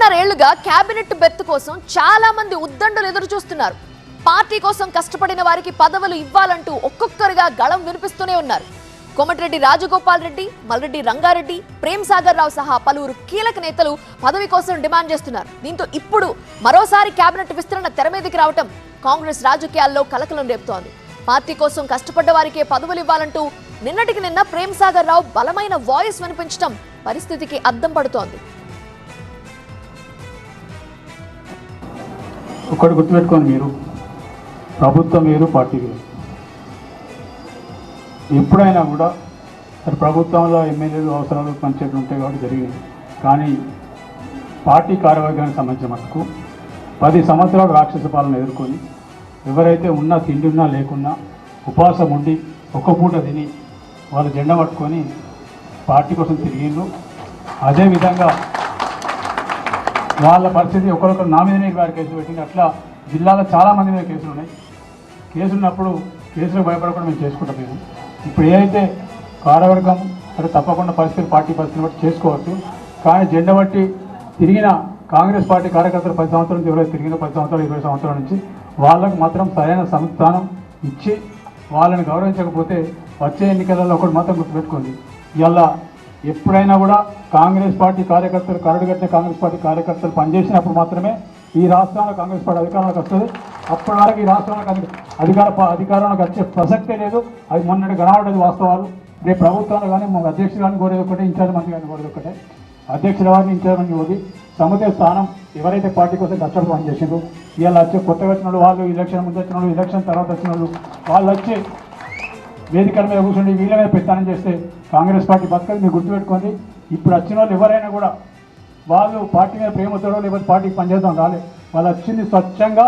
రెండున్నర ఏళ్లుగా cabinet berth కోసం చాలా మంది ఉద్దండులు ఎదురు చూస్తున్నారు. పార్టీ కోసం కష్టపడిన వారికి పదవులు ఇవ్వాలంటూ ఒక్కొక్కరుగా గళం వినిపిస్తూనే ఉన్నారు. కోమటిరెడ్డి రాజగోపాల్ రెడ్డి, మల్రెడ్డి రంగారెడ్డి, ప్రేమ్ సాగర్ రావు సహా పలువురు కీలక నేతలు పదవి కోసం డిమాండ్ చేస్తున్నారు. దీంతో ఇప్పుడు మరోసారి కేబినెట్ విస్తరణ తెర మీదకి రావటం కాంగ్రెస్ రాజకీయాల్లో కలకలం రేపుతోంది. పార్టీ కోసం కష్టపడ్డ వారికే పదవులు ఇవ్వాలంటూ నిన్నటికి నిన్న ప్రేమ్ సాగర్ రావు బలమైన వాయిస్ వినిపించడం పరిస్థితికి అద్దం పడుతోంది. ఒకటి గుర్తుపెట్టుకోండి, మీరు ప్రభుత్వం వేరు, పార్టీ వేరు. ఎప్పుడైనా కూడా మరి ప్రభుత్వంలో ఎమ్మెల్యేలు అవసరాలు పనిచేయడం ఉంటాయి కాబట్టి జరిగింది. కానీ పార్టీ కార్యవర్గానికి సంబంధించిన మటుకు 10 సంవత్సరాలు రాక్షస పాలన ఎదుర్కొని ఎవరైతే ఉన్నా తిండి ఉన్నా లేకున్నా ఉపవాసం ఉండి ఒక్క పూట తిని వాళ్ళు జెండా పట్టుకొని పార్టీ కోసం తిరిగిండ్రు. అదేవిధంగా వాళ్ళ పరిస్థితి ఒకరొకరు నా మీదనే వారి కేసులు పెట్టింది. అట్లా జిల్లాలో చాలామంది మీద కేసులు ఉన్నాయి. కేసులు ఉన్నప్పుడు కేసులకు భయపడకుండా మేము చేసుకుంటాం. మేము ఇప్పుడు ఏదైతే కార్యవర్గం సరే తప్పకుండా పరిస్థితులు పార్టీ పరిస్థితిని బట్టి చేసుకోవచ్చు. కానీ జెండా బట్టి తిరిగిన కాంగ్రెస్ పార్టీ కార్యకర్తలు 10 సంవత్సరాల నుంచి ఎవరైతే తిరిగిన 10 సంవత్సరాలు 20 సంవత్సరాల నుంచి వాళ్ళకు మాత్రం సరైన సంస్థానం ఇచ్చి వాళ్ళని గౌరవించకపోతే వచ్చే ఎన్నికలలో ఒకటి మాత్రం గుర్తుపెట్టుకోండి, ఇలా ఎప్పుడైనా కూడా కాంగ్రెస్ పార్టీ కార్యకర్తలు కరడుగట్టిన కాంగ్రెస్ పార్టీ కార్యకర్తలు పనిచేసినప్పుడు మాత్రమే ఈ రాష్ట్రంలో కాంగ్రెస్ పార్టీ అధికారంలోకి వస్తుంది. అప్పటి వరకు ఈ రాష్ట్రంలోకి అధికారంలోకి వచ్చే ప్రసక్తే లేదు. అది మొన్నటి గణావడది వాస్తవాలు. రేపు ప్రభుత్వంలో కానీ మా అధ్యక్షులు కానీ కోరేది ఒకటే, ఇన్ఛార్జ్ మంత్రి కానీ కోరేది ఒకటే. అధ్యక్షుల వారిని ఇన్ఛార్జ్ మంత్రి కోరి సముదాయ స్థానం ఎవరైతే పార్టీ కోసం కష్టపడి పనిచేసిండ్రు, ఇవాళ వచ్చే కొత్తగా వచ్చిన వాళ్ళు, ఎలక్షన్ ముందు వచ్చిన వాళ్ళు, ఎలక్షన్ తర్వాత వచ్చిన వాళ్ళు వచ్చి వేదికల మీద కూర్చొని వీళ్ళ మీద పెత్తనం చేస్తే కాంగ్రెస్ పార్టీ బతకదు. మీరు గుర్తుపెట్టుకోండి, ఇప్పుడు వచ్చిన వాళ్ళు ఎవరైనా కూడా వాళ్ళు పార్టీ మీద ప్రేమతోడో లేకపోతే పార్టీకి పనిచేద్దాం రాలే. వాళ్ళు వచ్చింది స్వచ్ఛంగా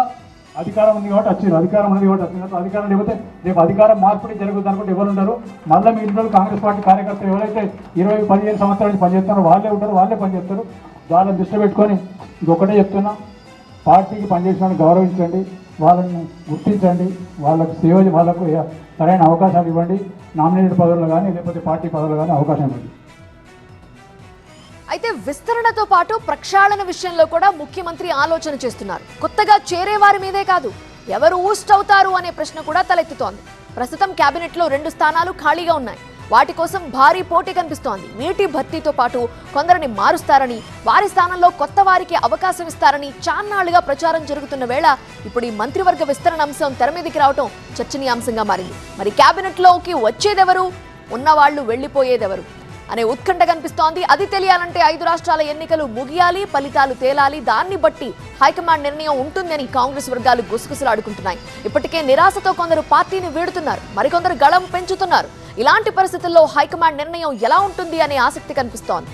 అధికారం ఉంది కాబట్టి వచ్చింది, అధికారం ఉన్నది కాబట్టి వచ్చింది. అధికారం లేకపోతే రేపు అధికారం మార్పిడి జరుగుతుంది అనుకుంటే ఎవరు ఉంటారు? మళ్ళీ మీ ఇంట్లో కాంగ్రెస్ పార్టీ కార్యకర్తలు ఎవరైతే 20-15 సంవత్సరాల నుంచి పనిచేస్తారో వాళ్ళే ఉంటారు, వాళ్ళే పనిచేస్తారు. వాళ్ళని దృష్టి పెట్టుకొని ఇంకొకటే చెప్తున్నా, పార్టీకి పనిచేసిన గౌరవించండి, వాళ్ళని గుర్తించండి, వాళ్ళకు సేవ, వాళ్ళకు సరైన అవకాశాలు ఇవ్వండి. నామినేటెడ్ పదవులు కానీ లేకపోతే పార్టీ పదవులు కానీ అవకాశం ఇవ్వండి. అయితే విస్తరణతో పాటు ప్రక్షాళన విషయంలో కూడా ముఖ్యమంత్రి ఆలోచన చేస్తున్నారు. కొత్తగా చేరే వారి మీదే కాదు, ఎవరు ఊస్ట్ అవుతారు అనే ప్రశ్న కూడా తలెత్తుతోంది. ప్రస్తుతం కేబినెట్లో 2 స్థానాలు ఖాళీగా ఉన్నాయి. వాటి కోసం భారీ పోటీ కనిపిస్తోంది. వీటి భర్తీతో పాటు కొందరిని మారుస్తారని, వారి స్థానంలో కొత్త వారికి అవకాశం ఇస్తారని చాన్నాళ్లుగా ప్రచారం జరుగుతున్న వేళ ఇప్పుడు ఈ మంత్రివర్గ విస్తరణ అంశం తెర మీదకి రావడం చర్చనీయాంశంగా మారింది. మరి కేబినెట్లోకి వచ్చేదెవరు, ఉన్నవాళ్లు వెళ్లిపోయేదెవరు అనే ఉత్కంఠ కనిపిస్తోంది. అది తెలియాలంటే 5 రాష్ట్రాల ఎన్నికలు ముగియాలి, ఫలితాలు తేలాలి. దాన్ని బట్టి హైకమాండ్ నిర్ణయం ఉంటుందని కాంగ్రెస్ వర్గాలు గుసగుసలాడుకుంటున్నాయి. ఇప్పటికే నిరాశతో కొందరు పార్టీని వీడుతున్నారు, మరికొందరు గళం పెంచుతున్నారు. ఇలాంటి పరిస్థితుల్లో హైకమాండ్ నిర్ణయం ఎలా ఉంటుంది అనే ఆసక్తి కనిపిస్తోంది.